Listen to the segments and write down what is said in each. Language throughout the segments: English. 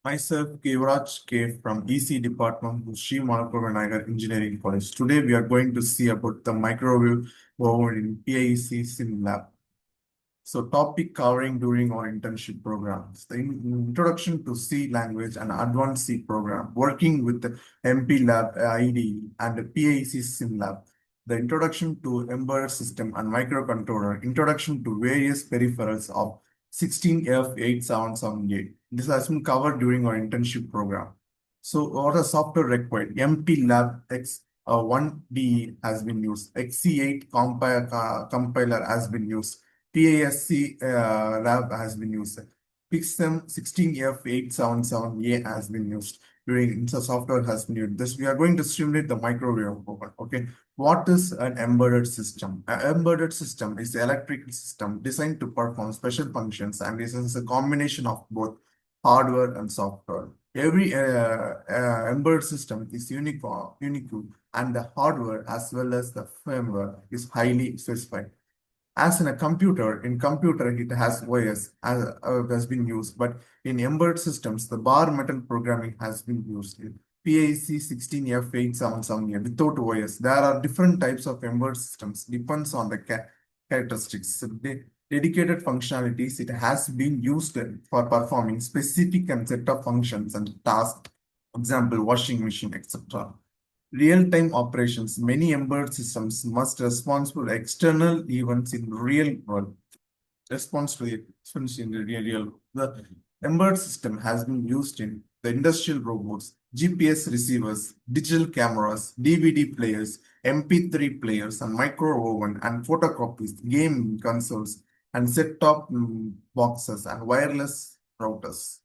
Myself, Kevraj K from EC Department, Sri Malapurvanagar Engineering College. Today, we are going to see about the microwave oven in PIC Sim Lab. So, topic covering during our internship programs: the introduction to C language and advanced C program, working with the MP Lab IDE and the PIC Sim Lab. The introduction to embedded system and microcontroller, introduction to various peripherals of 16F8778. This has been covered during our internship program. So, what are software required? MP Lab X 1DE has been used. XC8 compiler has been used. PASC lab has been used. Pixem 16F877A has been used. During the software has been used. This we are going to simulate the microwave oven. Okay, what is an embedded system? An embedded system is an electrical system designed to perform special functions, and this is a combination of both hardware and software. Every embedded system is unique, and the hardware as well as the firmware is highly specified. As in a computer, in computer it has OS has been used, but in embedded systems, the bar metal programming has been used. In PIC 16F877 without OS, there are different types of embedded systems, depends on the characteristics. So dedicated functionalities, it has been used for performing specific and set of functions and tasks, example, washing machine, etc. Real-time operations. Many embedded systems must respond to external events in real world. Response to the events in the real world. The embedded system has been used in the industrial robots, GPS receivers, digital cameras, DVD players, MP3 players, and micro oven and photocopies, game consoles, and set-top boxes and wireless routers.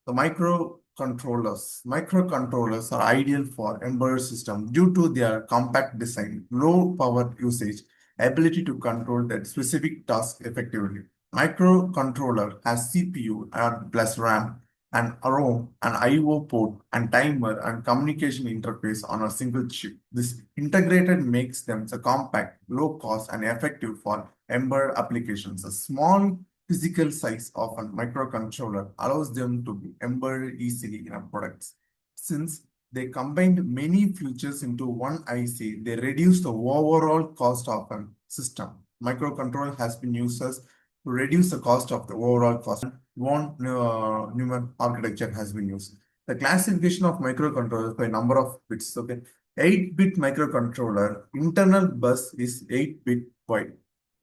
The microcontrollers are ideal for embedded systems due to their compact design, low power usage, ability to control that specific task effectively. Microcontroller has CPU and plus RAM and ROM, an I/O port and timer and communication interface on a single chip. This integrated makes them so compact, low cost, and effective for embedded applications. A small physical size of a microcontroller allows them to be embedded easily in our products. Since they combined many features into one IC, they reduce the overall cost of a system. Microcontroller has been used as to reduce the cost of the overall cost. One Neumann architecture has been used. The classification of microcontrollers by number of bits. Okay, 8-bit microcontroller internal bus is 8-bit wide.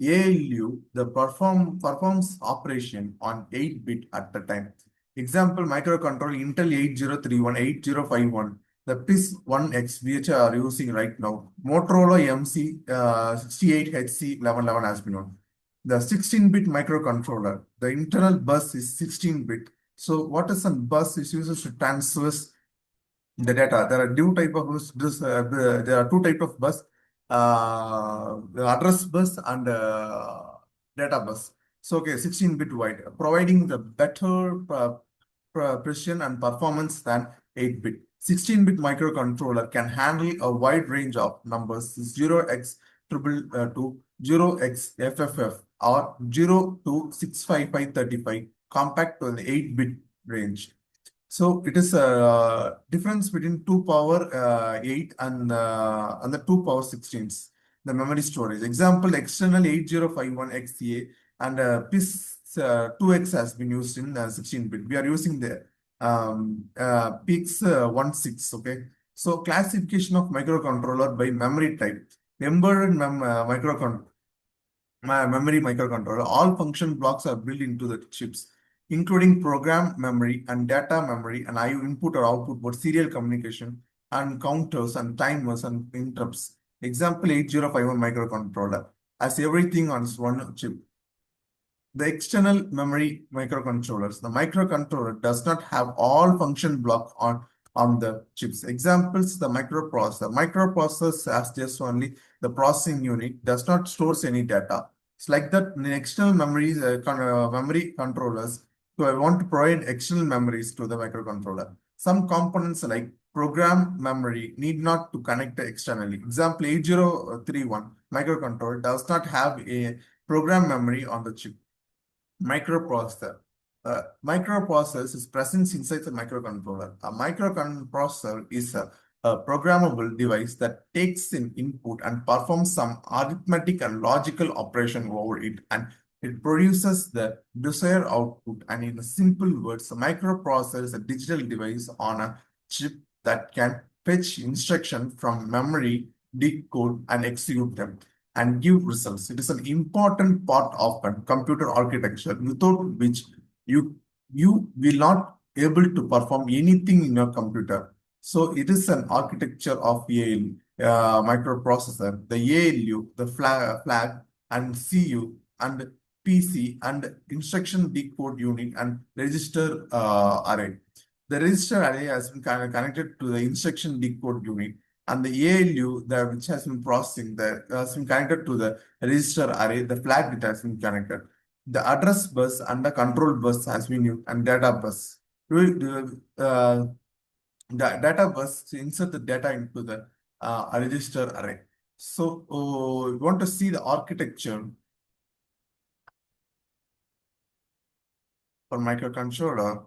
ALU, the performs operation on 8-bit at the time. Example, microcontroller Intel 8031, 8051, the PIS1X which are using right now. Motorola MC 68HC1111 has been known. The 16-bit microcontroller, the internal bus is 16-bit. So what is a bus? Is used to transfer the data. There are two type of bus. There are two type of bus: the address bus and data bus. So okay, 16-bit wide, providing the better precision and performance than 8-bit. 16-bit microcontroller can handle a wide range of numbers: 0x 222, 0x FFF, or 0 to 65535, compact to the 8-bit range. So it is a difference between 2 power 8 and the 2 power 16s, the memory storage. Example, external 8051 XCA and PIS 2X has been used in 16-bit. We are using the PIX 16, okay. So classification of microcontroller by memory type. Embedded memory microcontroller, all function blocks are built into the chips, including program memory and data memory and IO input or output for serial communication and counters and timers and interrupts. Example, 8051 microcontroller has everything on one chip. The external memory microcontrollers. The microcontroller does not have all function block on the chips. Examples, the microprocessor. Microprocessor has just only the processing unit, does not store any data. It's like that in external memories, memory controllers. So I want to provide external memories to the microcontroller. Some components like program memory need not to connect externally. Example, 8031 microcontroller does not have a program memory on the chip. Microprocessor. microprocessor is present inside the microcontroller. A microcontroller is a programmable device that takes in input and performs some arithmetic and logical operation over it, and it produces the desired output. And in simple words, a microprocessor is a digital device on a chip that can fetch instruction from memory, decode, and execute them and give results. It is an important part of a computer architecture without which you will not able to perform anything in your computer. So it is an architecture of ALU, microprocessor, the ALU, the flag and CU and PC and instruction decode unit and register array. The register array has been connected to the instruction decode unit, and the ALU, which has been processing, has been connected to the register array, the flag that has been connected. The address bus and the control bus has been used, and data bus. The data bus to insert the data into the register array. So we want to see the architecture for microcontroller.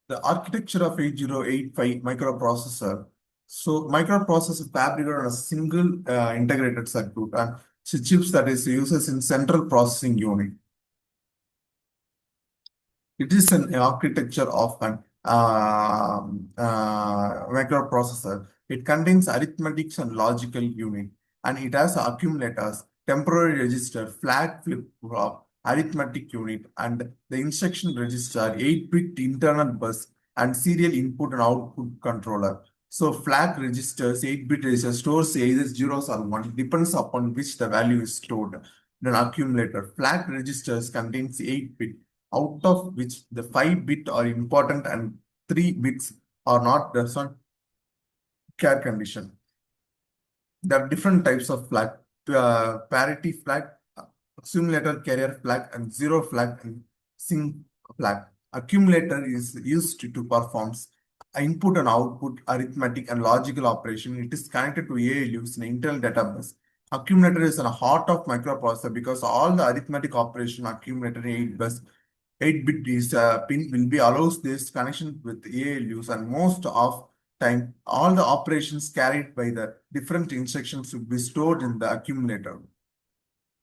The architecture of 8085 microprocessor. So microprocessor fabricated on a single integrated circuit and chips that is uses in central processing unit. It is an architecture of an microprocessor. It contains arithmetic and logical unit, and it has accumulators, temporary register, flag flip-flop, arithmetic unit, and the instruction register, 8-bit internal bus, and serial input and output controller. So flag registers, 8-bit register stores either zeros or one, depends upon which the value is stored. Then accumulator, flag registers contains 8-bit, out of which the 5-bit are important and 3 bits are not, does not care condition. There are different types of flag: parity flag, accumulator carrier flag, and zero flag and sync flag. Accumulator is used to perform input and output arithmetic and logical operation. It is connected to ALUs in Intel database. Accumulator is in the heart of microprocessor because all the arithmetic operation accumulator 8-bit is pin will be allows this connection with ALUs, and most of time all the operations carried by the different instructions will be stored in the accumulator.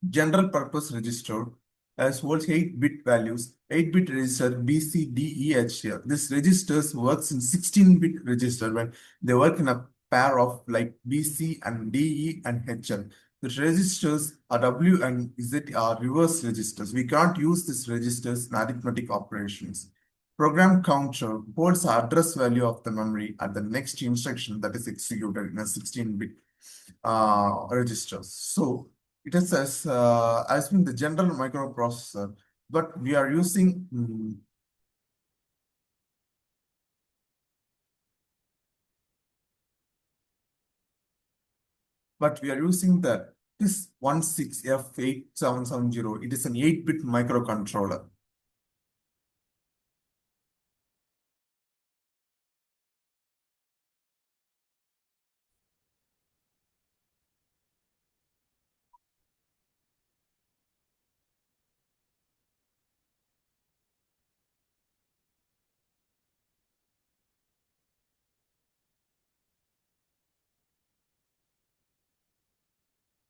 General purpose register as holds 8-bit values, 8-bit register B, C, D, E, H here. This registers works in 16-bit register when they work in a pair of like B, C and D, E and H. The registers are W and Z are reverse registers. We can't use these registers in arithmetic operations. Program counter holds the address value of the memory at the next instruction that is executed in a 16-bit registers. So it is as been the general microprocessor, but we are using the this 16F8770. It is an 8-bit microcontroller.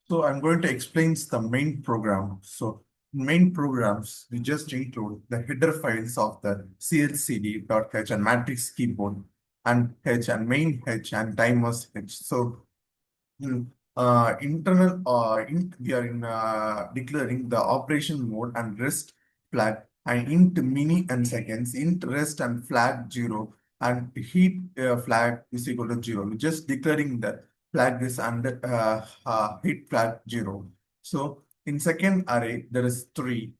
So I'm going to explain the main program. So main programs, we just include the header files of the clcd.h and matrix keyboard and h and main h and timers h. So internal we are declaring the operation mode and rest flag and int mini and seconds, int rest and flag 0 and heat flag is equal to 0. We're just declaring the flag is under heat flag 0. So in second array there is 3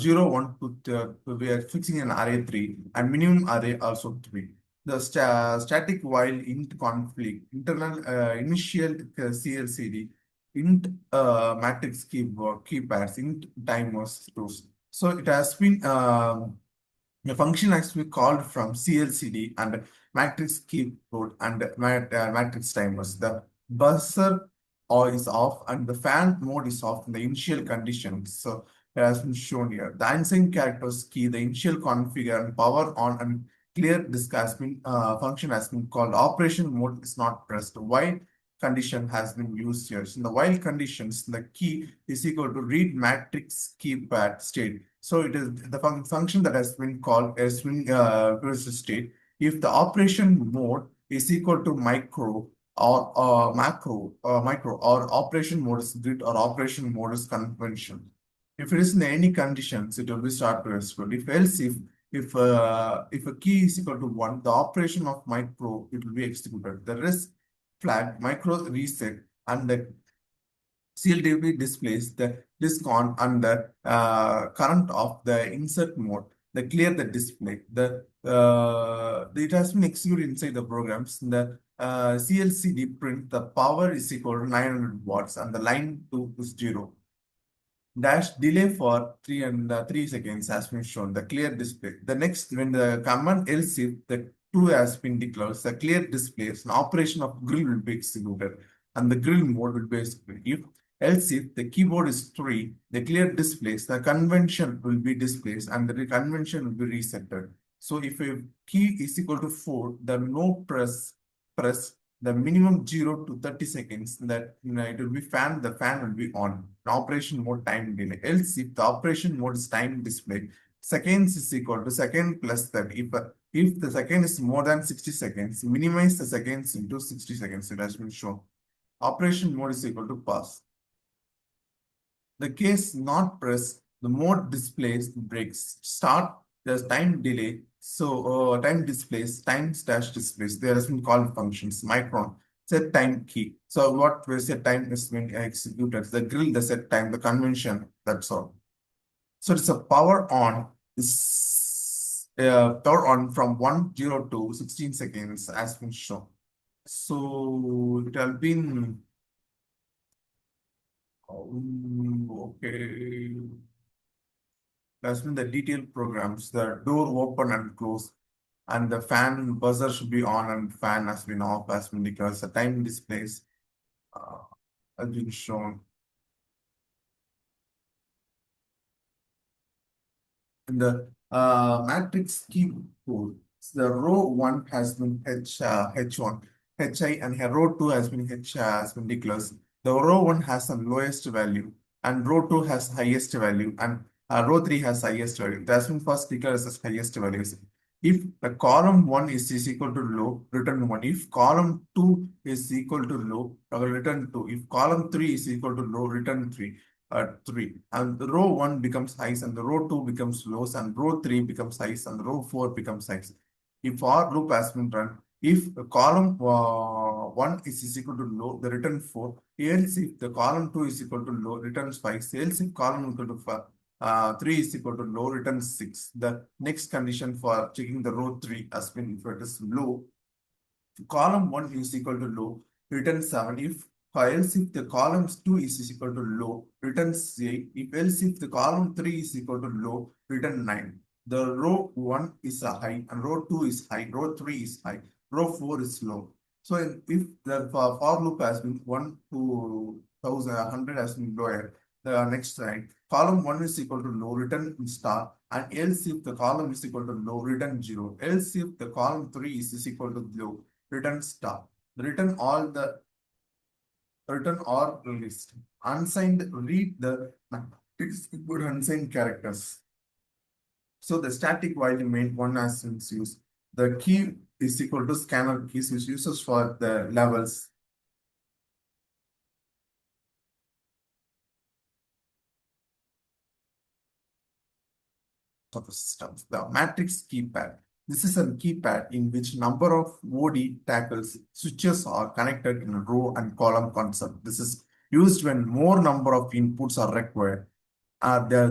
0 1 2 we are fixing an array 3 and minimum array also 3. The static while int conflict, internal initial CLCD, int matrix keypads, int timers tools. So it has been the function has to be called from CLCD and matrix keyboard and matrix timers. The buzzer or is off and the fan mode is off in the initial conditions. So it has been shown here. The unsigned characters key, the initial configure and power on and clear disk has been function has been called. Operation mode is not pressed. While condition has been used here. So in the while conditions, the key is equal to read matrix keypad state. So it is the function that has been called as swing state. If the operation mode is equal to micro or micro or operation mode is grid or operation mode is convention. If it is in any conditions, it will be start to execute. If else, if a key is equal to 1, the operation of micro it will be executed. The rest flag micro reset and the CLDB displays the disk on under current of the insert mode. The clear the display. The it has been executed inside the programs. The CLCD print the power is equal to 900 watts and the line 2 is 0. Dash delay for 3 seconds has been shown. The clear display. The next when the command else if the 2 has been declared, the clear displays an operation of grill will be executed and the grill mode will be executed. If else if the keyboard is 3, the clear displays, the convention will be displayed and the convention will be resetted. So if a key is equal to 4, the no press the minimum 0 to 30 seconds that it will be fan, the fan will be on. Operation mode time delay. Else if the operation mode is time display, seconds is equal to second plus 30. If the second is more than 60 seconds, minimize the seconds into 60 seconds. It has been shown. Operation mode is equal to pass. The case not pressed, the mode displays breaks. Start, there's time delay. So time displays, time dash displays. There has been called functions. Micron, set time key. So what we set time is being executed. The grill, the set time, the convention, that's all. So it's a power on is power on from 10 to 16 seconds as been shown. So it has been okay. That's been the detailed programs. The door open and close, and the fan buzzer should be on and fan has been off as been because the time displays uh, has been shown. In the matrix keyboard, the row 1 has been H1, HI, and row 2 has been H has been declared. The row 1 has the lowest value, and row 2 has highest value, and row 3 has highest value. That's been first declared as highest values. If the column 1 is equal to low, return 1. If column 2 is equal to low, return 2. If column 3 is equal to low, return 3. 3 and the row 1 becomes highs and the row 2 becomes lows and row 3 becomes highs and row 4 becomes highs. If for loop has been run, if the column 1 is equal to low, the return 4. Else if the column 2 is equal to low, returns 5. Else if column equal to 3 is equal to low, returns 6. The next condition for checking the row 3 has been if it is low, column 1 is equal to low, return 7. If else if the column 2 is equal to low, return 8. If else if the column 3 is equal to low, return 9. The row 1 is a high and row 2 is high, row 3 is high, row 4 is low. So if the for loop has been 1 to 100 has been lower, the next line, column 1 is equal to low, return star, and else if the column is equal to low, return 0. Else if the column 3 is equal to low, return star. Return all the return or list. Unsigned, read the matrix input unsigned characters. So the static while main one has been used. The key is equal to scanner keys which uses for the levels. Of the systems. The matrix keypad. This is a keypad in which number of OD tackles switches are connected in a row and column concept. This is used when more number of inputs are required.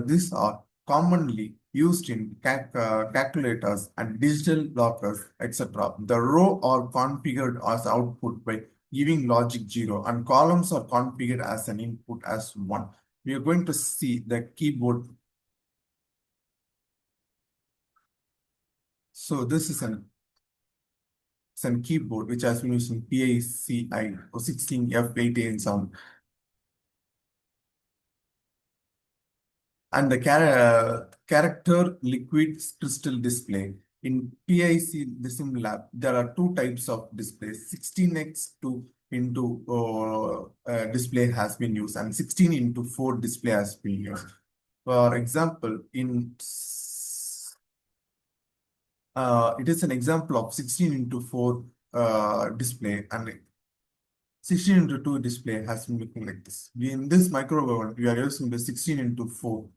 These are commonly used in calculators and digital lockers, etc. The row are configured as output by giving logic 0 and columns are configured as an input as 1. We are going to see the keyboard. So this is an keyboard which has been using PICI or 16F18 sound. And the character liquid crystal display. In PIC Dissim Lab, there are two types of displays. 16x2 into display has been used and 16 into 4 display has been used. For example, it is an example of 16 into 4 display, and 16 into 2 display has been looking like this. In this micro, we are using the 16 into 4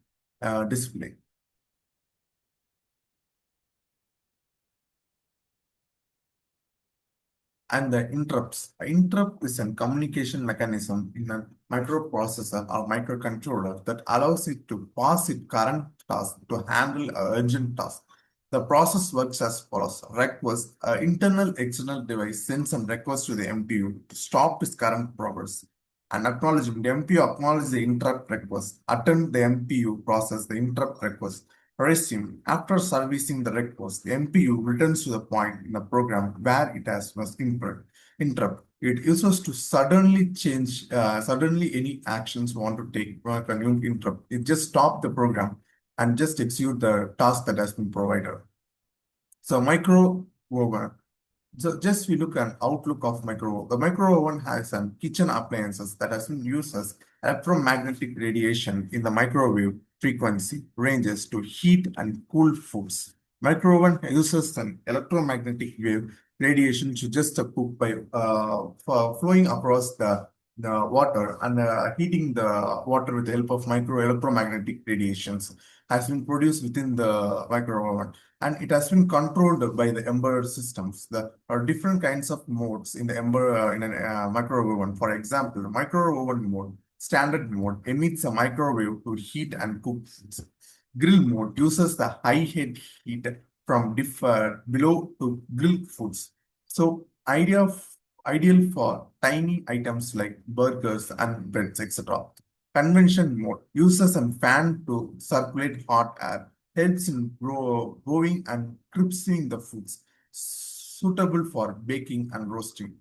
display. And the interrupts. Interrupt is a communication mechanism in a microprocessor or microcontroller that allows it to pass its current task to handle an urgent task. The process works as follows. Request, an internal external device sends some request to the MPU to stop its current progress. And acknowledgement. The MPU acknowledges the interrupt request. Attend the MPU process the interrupt request. Resume. After servicing the request, the MPU returns to the point in the program where it has was interrupt. It uses to suddenly change, suddenly any actions want to take when you interrupt. It just stop the program and just execute the task that has been provided. So micro oven. So just we look at outlook of micro. The micro oven has some kitchen appliances that has been used as electromagnetic radiation in the microwave frequency ranges to heat and cool foods. Micro oven uses an electromagnetic wave radiation to just cook by flowing across the water and heating the water with the help of micro electromagnetic radiations has been produced within the micro oven, and it has been controlled by the embedded systems. There are different kinds of modes in the in a micro oven. For example, the micro oven mode, standard mode, emits a microwave to heat and cook foods. Grill mode uses the high head heat from below to grill foods. So ideal for tiny items like burgers and breads, etc. Convention mode uses a fan to circulate hot air, helps in growing and crisping the foods, suitable for baking and roasting.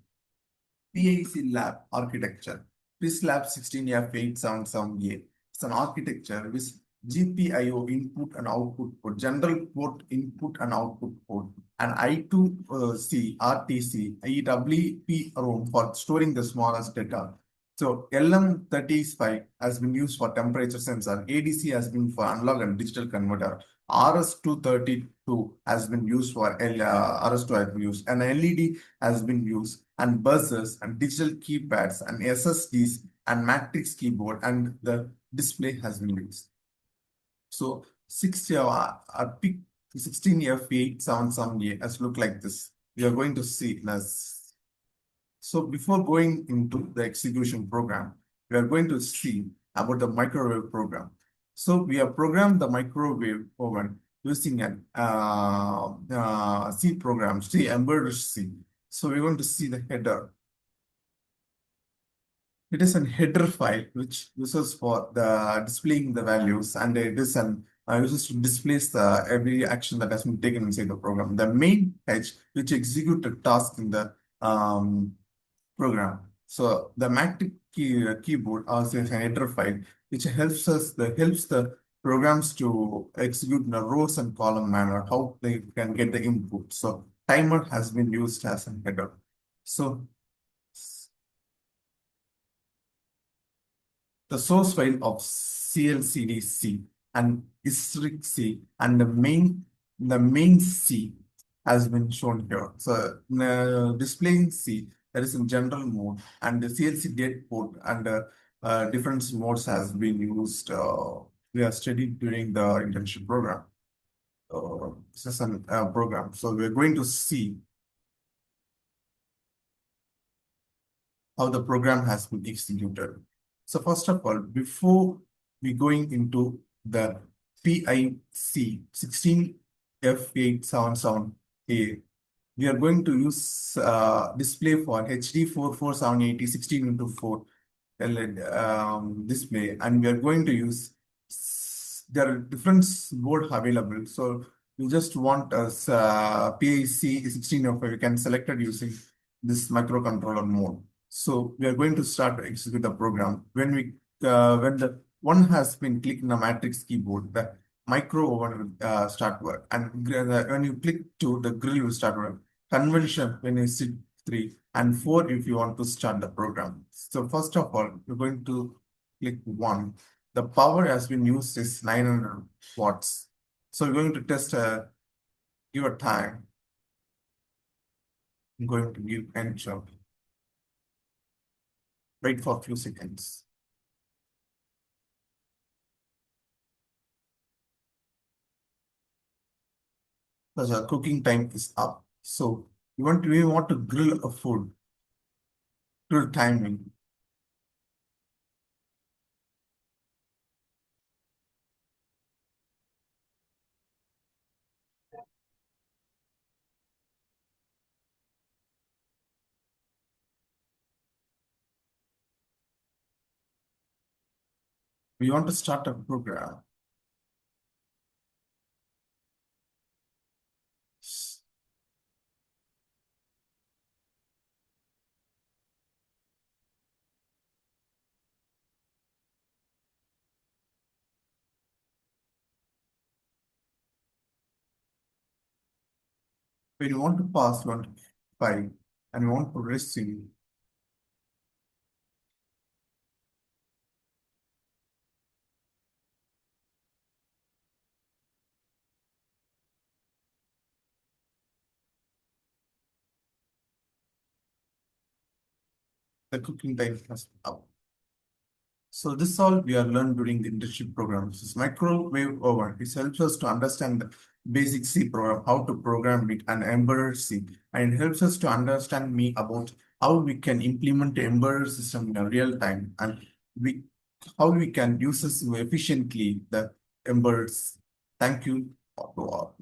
PIC lab architecture. This lab 16F877A. It's an architecture with GPIO input and output port, general port input and output port, and I2C, RTC, EWP room for storing the smallest data. So LM35 has been used for temperature sensor, ADC has been for analog and digital converter, RS232 has been used for RS2 has been used, and LED has been used, and buzzers and digital keypads and SSDs and matrix keyboard, and the display has been used. So 16F877A has look like this. We are going to see this. So before going into the execution program, we are going to see about the microwave program. So we have programmed the microwave oven using an C program, C embedded C. So we're going to see the header. It is an header file which uses for the displaying the values, and it is an uses to display the every action that has been taken inside the program. The main edge which execute the task in the program. So the matrix keyboard also is a header file which helps the programs to execute in a rows and column manner, how they can get the input. So timer has been used as a header. So the source file of CLCD-C and ISRIC-C and the main C has been shown here. So displaying C, that is in general mode, and the CLC date port and different modes has been used. We are studied during the internship program. This is a program. So we're going to see how the program has been executed. So first of all, before we going into the PIC 16F877A. We are going to use display for HD 44780 16 into 4 LED display, and we are going to use there are different board available. So you just want us PIC 1605. You can select it using this microcontroller mode. So we are going to start to execute the program. When the one has been clicked in the matrix keyboard, the micro oven will start work, and when you click to the grill will start work. Convention when you sit 3 and 4 if you want to start the program. So first of all, you're going to click 1. The power has been used is 900 watts. So we're going to test give a time. I'm going to give enter. Wait for a few seconds. Because our cooking time is up. So we want to grill a food. Grill timing. We want to start a program. When you want to pass, you want to file, and you want to receive. The cooking time has up. So this all we are learned during the internship program. This is microwave oven. It helps us to understand the basic C program, how to program it, and embedded C. And it helps us to understand me about how we can implement the embedded system in a real time, and we how we can use this efficiently the embedded. Thank you to all.